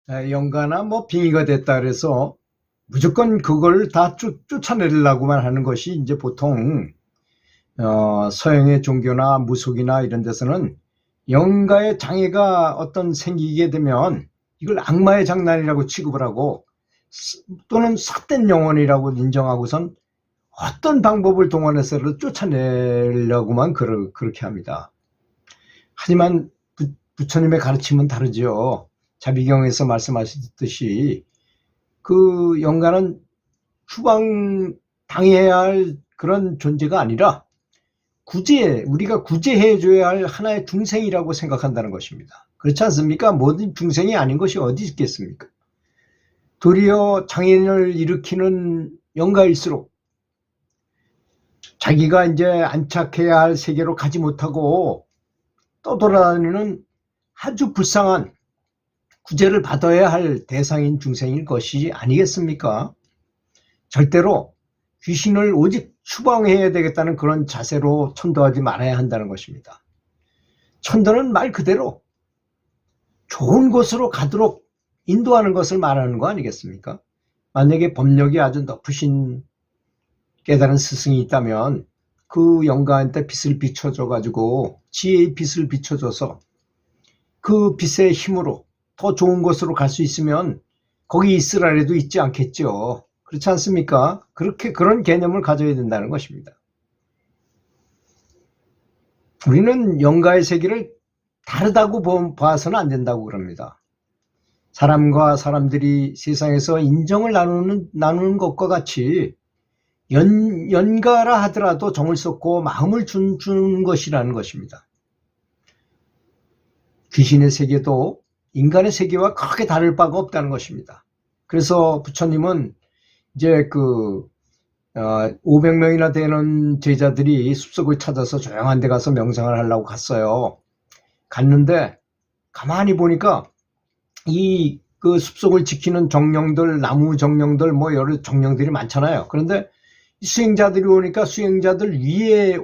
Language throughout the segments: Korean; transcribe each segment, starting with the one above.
영가나 뭐 빙의가 됐다 그래서 무조건 그걸 다 쫓아내려고만 하는 것이 이제 보통 서양의 종교나 무속이나 이런 데서는 영가의 장애가 어떤 생기게 되면 이걸 악마의 장난이라고 취급을 하고 또는 삿된 영혼이라고 인정하고선 어떤 방법을 동원해서라도 쫓아내려고만 그렇게 합니다. 하지만 부처님의 가르침은 다르죠. 자비경에서 말씀하셨듯이 그 영가는 추방당해야 할 그런 존재가 아니라 우리가 구제해줘야 할 하나의 중생이라고 생각한다는 것입니다. 그렇지 않습니까? 모든 중생이 아닌 것이 어디 있겠습니까? 도리어 장애인을 일으키는 영가일수록 자기가 이제 안착해야 할 세계로 가지 못하고 떠돌아다니는 아주 불쌍한 구제를 받아야 할 대상인 중생일 것이 아니겠습니까? 절대로 귀신을 오직 추방해야 되겠다는 그런 자세로 천도하지 말아야 한다는 것입니다. 천도는 말 그대로 좋은 곳으로 가도록 인도하는 것을 말하는 거 아니겠습니까? 만약에 법력이 아주 높으신 깨달은 스승이 있다면 그 영가한테 빛을 비춰줘 가지고 지혜의 빛을 비춰줘서 그 빛의 힘으로 더 좋은 곳으로 갈 수 있으면 거기 있으라 해도 있지 않겠죠. 그렇지 않습니까? 그런 개념을 가져야 된다는 것입니다. 우리는 영가의 세계를 다르다고 봐서는 안 된다고 그럽니다. 사람과 사람들이 세상에서 인정을 나누는 것과 같이 연가라 하더라도 정을 쏟고 마음을 주는 것이라는 것입니다. 귀신의 세계도 인간의 세계와 크게 다를 바가 없다는 것입니다. 그래서 부처님은 이제 500명이나 되는 제자들이 숲속을 찾아서 조용한 데 가서 명상을 하려고 갔어요. 갔는데 가만히 보니까 그 숲속을 지키는 정령들, 나무 정령들, 뭐 여러 정령들이 많잖아요. 그런데 수행자들이 오니까 수행자들 위에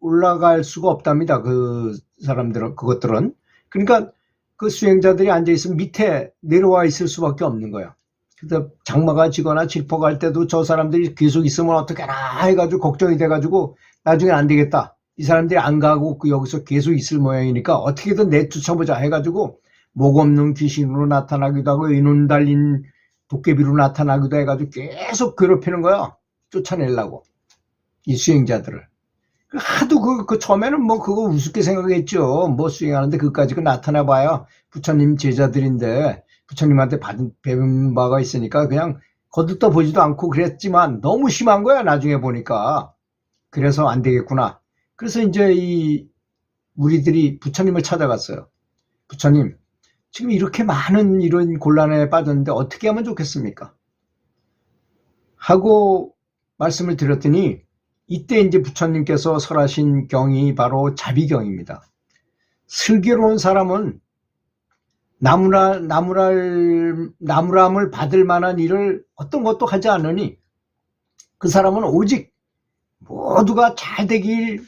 올라갈 수가 없답니다. 그것들은. 그러니까 그 수행자들이 앉아있으면 밑에 내려와 있을 수밖에 없는 거예요. 그래서 장마가 지거나 질퍽할 때도 저 사람들이 계속 있으면 어떡하나 해가지고 걱정이 돼가지고 나중엔 안 되겠다. 이 사람들이 안 가고 여기서 계속 있을 모양이니까 어떻게든 내쫓아보자 해가지고 목 없는 귀신으로 나타나기도 하고 의눈 달린 도깨비로 나타나기도 해가지고 계속 괴롭히는 거야. 쫓아내려고. 이 수행자들을. 하도 처음에는 뭐 그거 우습게 생각했죠. 뭐 수행하는데 그까지 나타나봐야 부처님 제자들인데 부처님한테 배운 바가 있으니까 그냥 거들떠 보지도 않고 그랬지만 너무 심한 거야 나중에 보니까. 그래서 안 되겠구나. 그래서 이제 이 무리들이 부처님을 찾아갔어요. 부처님, 지금 이렇게 많은 이런 곤란에 빠졌는데 어떻게 하면 좋겠습니까? 하고 말씀을 드렸더니 이때 이제 부처님께서 설하신 경이 바로 자비경입니다. 슬기로운 사람은 나무람을 받을 만한 일을 어떤 것도 하지 않으니 그 사람은 오직 모두가 잘 되길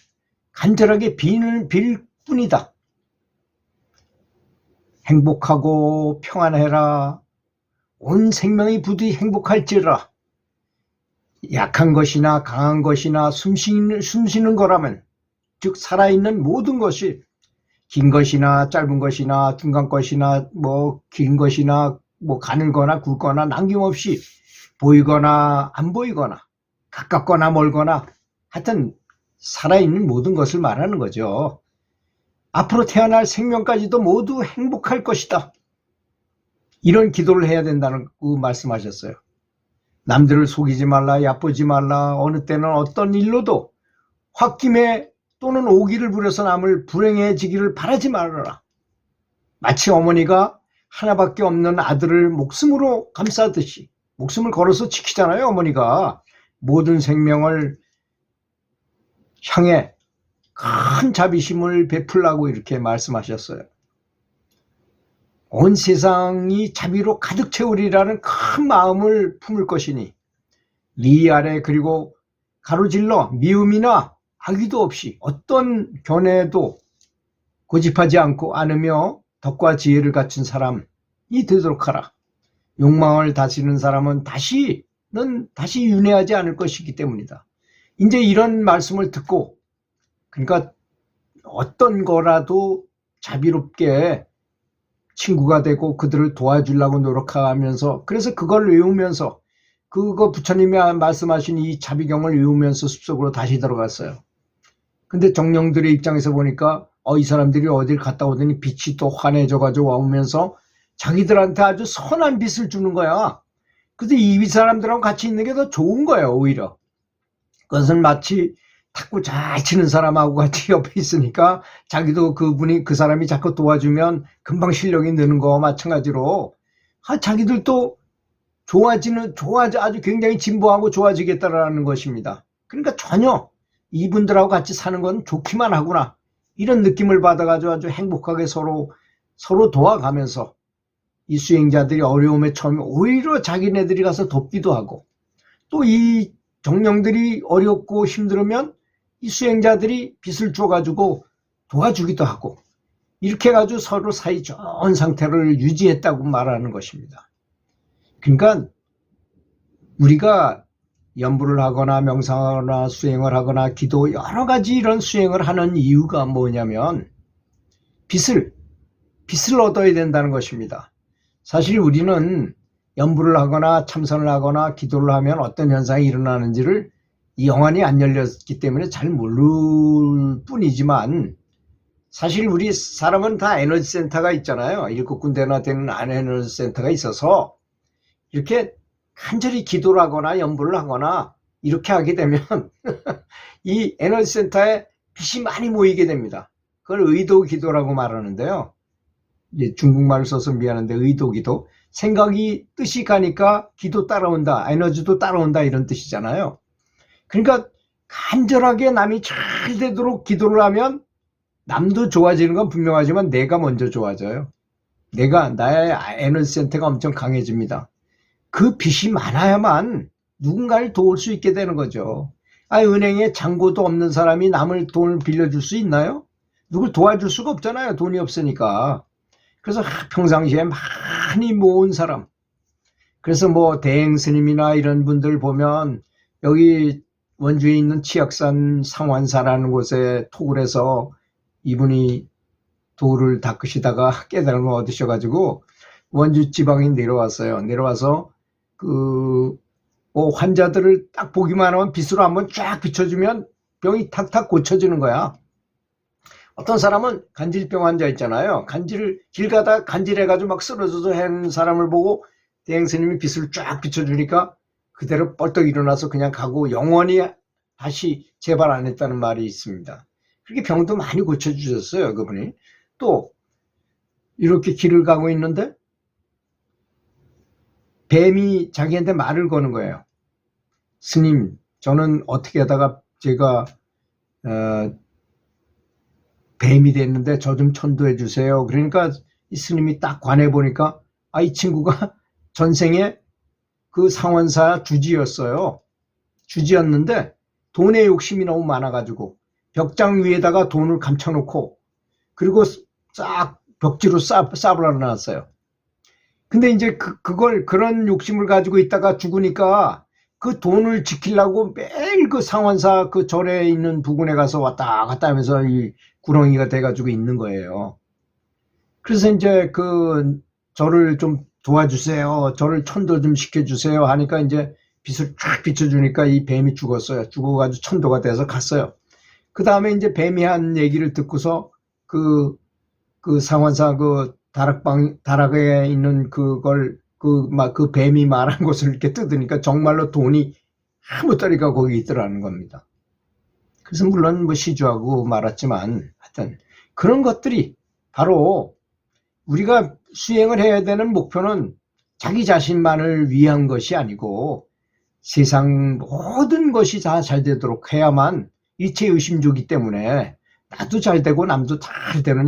간절하게 빌 뿐이다. 행복하고 평안해라. 온 생명이 부디 행복할지라. 약한 것이나 강한 것이나 숨쉬는 거라면, 즉 살아있는 모든 것이 긴 것이나 짧은 것이나 중간 것이나 뭐 긴 것이나 뭐 가늘거나 굵거나 남김없이 보이거나 안 보이거나 가깝거나 멀거나 하여튼 살아있는 모든 것을 말하는 거죠. 앞으로 태어날 생명까지도 모두 행복할 것이다. 이런 기도를 해야 된다고 말씀하셨어요. 남들을 속이지 말라, 얕보지 말라, 어느 때는 어떤 일로도 홧김에 또는 오기를 부려서 남을 불행해지기를 바라지 말아라. 마치 어머니가 하나밖에 없는 아들을 목숨으로 감싸듯이, 목숨을 걸어서 지키잖아요, 어머니가. 모든 생명을 향해 큰 자비심을 베풀라고 이렇게 말씀하셨어요. 온 세상이 자비로 가득 채우리라는 큰 마음을 품을 것이니 위아래 그리고 가로질러 미움이나 악의도 없이 어떤 견해도 고집하지 않으며 덕과 지혜를 갖춘 사람, 되도록 하라. 욕망을 다스리는 사람은 다시 윤회하지 않을 것이기 때문이다. 이제 이런 말씀을 듣고, 그러니까 어떤 거라도 자비롭게 친구가 되고 그들을 도와주려고 노력하면서, 그래서 그걸 외우면서, 그거 부처님이 말씀하신 이 자비경을 외우면서 숲속으로 다시 들어갔어요. 근데 정령들의 입장에서 보니까 이 사람들이 어딜 갔다 오더니 빛이 또 환해져가지고 오면서 자기들한테 아주 선한 빛을 주는 거야. 그래서 이 사람들하고 같이 있는 게 더 좋은 거예요, 오히려. 그것은 마치 탁구 잘 치는 사람하고 같이 옆에 있으니까 자기도 그 사람이 자꾸 도와주면 금방 실력이 느는 거와 마찬가지로 자기들도 아주 굉장히 진보하고 좋아지겠다라는 것입니다. 그러니까 전혀 이분들하고 같이 사는 건 좋기만 하구나, 이런 느낌을 받아가지고 아주 행복하게 서로 도와가면서 이 수행자들이 어려움에 처음에 오히려 자기네들이 가서 돕기도 하고, 또 이 정령들이 어렵고 힘들으면 이 수행자들이 빛을 줘가지고 도와주기도 하고, 이렇게 해가지고 서로 사이 좋은 상태를 유지했다고 말하는 것입니다. 그러니까 우리가 연부를 하거나 명상하거나 수행을 하거나 기도, 여러 가지 이런 수행을 하는 이유가 뭐냐면 빛을 얻어야 된다는 것입니다. 사실 우리는 연부를 하거나 참선을 하거나 기도를 하면 어떤 현상이 일어나는지를 이 영안이 안 열렸기 때문에 잘 모를 뿐이지만, 사실 우리 사람은 다 에너지 센터가 있잖아요. 7군데나 되는 에너지 센터가 있어서 이렇게 간절히 기도를 하거나 연부를 하거나 이렇게 하게 되면 이 에너지 센터에 빛이 많이 모이게 됩니다. 그걸 의도 기도라고 말하는데요. 중국말을 써서 미안한데, 의도 기도, 생각이 뜻이 가니까 기도 따라온다, 에너지도 따라온다, 이런 뜻이잖아요. 그러니까 간절하게 남이 잘 되도록 기도를 하면 남도 좋아지는 건 분명하지만 내가 먼저 좋아져요. 나의 에너지 센터가 엄청 강해집니다. 그 빛이 많아야만 누군가를 도울 수 있게 되는 거죠. 은행에 잔고도 없는 사람이 남을 돈을 빌려줄 수 있나요? 누굴 도와줄 수가 없잖아요, 돈이 없으니까. 그래서 평상시에 많이 모은 사람, 그래서 뭐 대행 스님이나 이런 분들 보면 여기 원주에 있는 치악산 상환사라는 곳에 톡을 해서 이분이 돌을 닦으시다가 깨달음을 얻으셔가지고 원주 지방에 내려와서 환자들을 딱 보기만 하면 빛으로 한번 쫙 비춰주면 병이 탁탁 고쳐지는 거야. 어떤 사람은 간질병 환자 있잖아요. 길 가다 간질해가지고 막 쓰러져서 한 사람을 보고 대행스님이 빛을 쫙 비춰주니까 그대로 뻘떡 일어나서 그냥 가고 영원히 다시 재발 안 했다는 말이 있습니다. 그렇게 병도 많이 고쳐주셨어요, 그분이. 또 이렇게 길을 가고 있는데 뱀이 자기한테 말을 거는 거예요. 스님, 저는 어떻게 하다가 제가 뱀이 됐는데 저 좀 천도해 주세요. 그러니까 이 스님이 딱 관해 보니까 이 친구가 전생에 그 상원사 주지였어요. 주지였는데 돈에 욕심이 너무 많아가지고 벽장 위에다가 돈을 감춰놓고 그리고 싹 벽지로 싸버려놨어요. 근데 이제 그런 욕심을 가지고 있다가 죽으니까 그 돈을 지키려고 매일 그 상원사 그 절에 있는 부근에 가서 왔다 갔다 하면서 이 구렁이가 돼가지고 있는 거예요. 그래서 이제 저를 좀 도와주세요, 저를 천도 좀 시켜주세요 하니까 이제 빛을 쫙 비춰주니까 이 뱀이 죽었어요. 죽어가지고 천도가 돼서 갔어요. 그 다음에 이제 뱀이 한 얘기를 듣고서 그 상원사 다락에 있는 그 뱀이 말한 것을 이렇게 뜯으니까 정말로 돈이 아무 따리가 거기 있더라는 겁니다. 그래서 물론 뭐 시주하고 말았지만 하여튼 그런 것들이 바로 우리가 수행을 해야 되는 목표는 자기 자신만을 위한 것이 아니고 세상 모든 것이 다 잘 되도록 해야만 일체 의심주기 때문에 나도 잘 되고 남도 잘 되는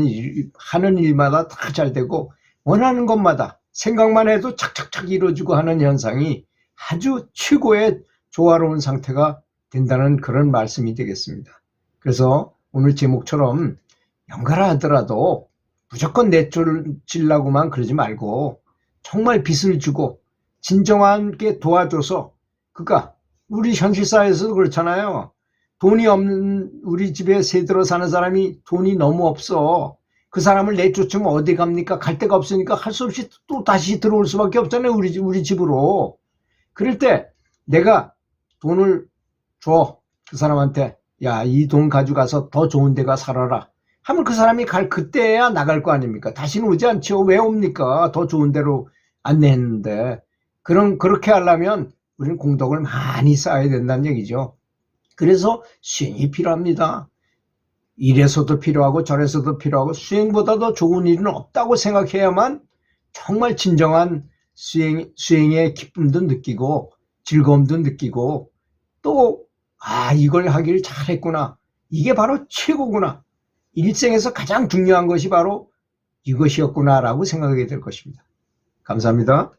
하는 일마다 다 잘 되고 원하는 것마다 생각만 해도 착착착 이루어지고 하는 현상이 아주 최고의 조화로운 상태가 된다는 그런 말씀이 되겠습니다. 그래서 오늘 제목처럼 연가라 하더라도 무조건 내쫓으려고만 그러지 말고 정말 빚을 주고 진정하게 도와줘서, 그러니까 우리 현실 사회에서도 그렇잖아요. 돈이 없는, 우리 집에 새 들어 사는 사람이 돈이 너무 없어. 그 사람을 내쫓으면 어디 갑니까? 갈 데가 없으니까 할 수 없이 또 다시 들어올 수밖에 없잖아요. 우리 집으로. 그럴 때 내가 돈을 줘. 그 사람한테. 야, 이 돈 가져가서 더 좋은 데 가 살아라. 하면 그 사람이 그때야 나갈 거 아닙니까? 다시는 오지 않죠. 왜 옵니까? 더 좋은 데로 안내했는데. 그렇게 하려면 우리는 공덕을 많이 쌓아야 된다는 얘기죠. 그래서 수행이 필요합니다. 이래서도 필요하고 저래서도 필요하고, 수행보다 더 좋은 일은 없다고 생각해야만 정말 진정한 수행의 기쁨도 느끼고 즐거움도 느끼고, 또 이걸 하길 잘했구나, 이게 바로 최고구나, 일생에서 가장 중요한 것이 바로 이것이었구나 라고 생각하게 될 것입니다. 감사합니다.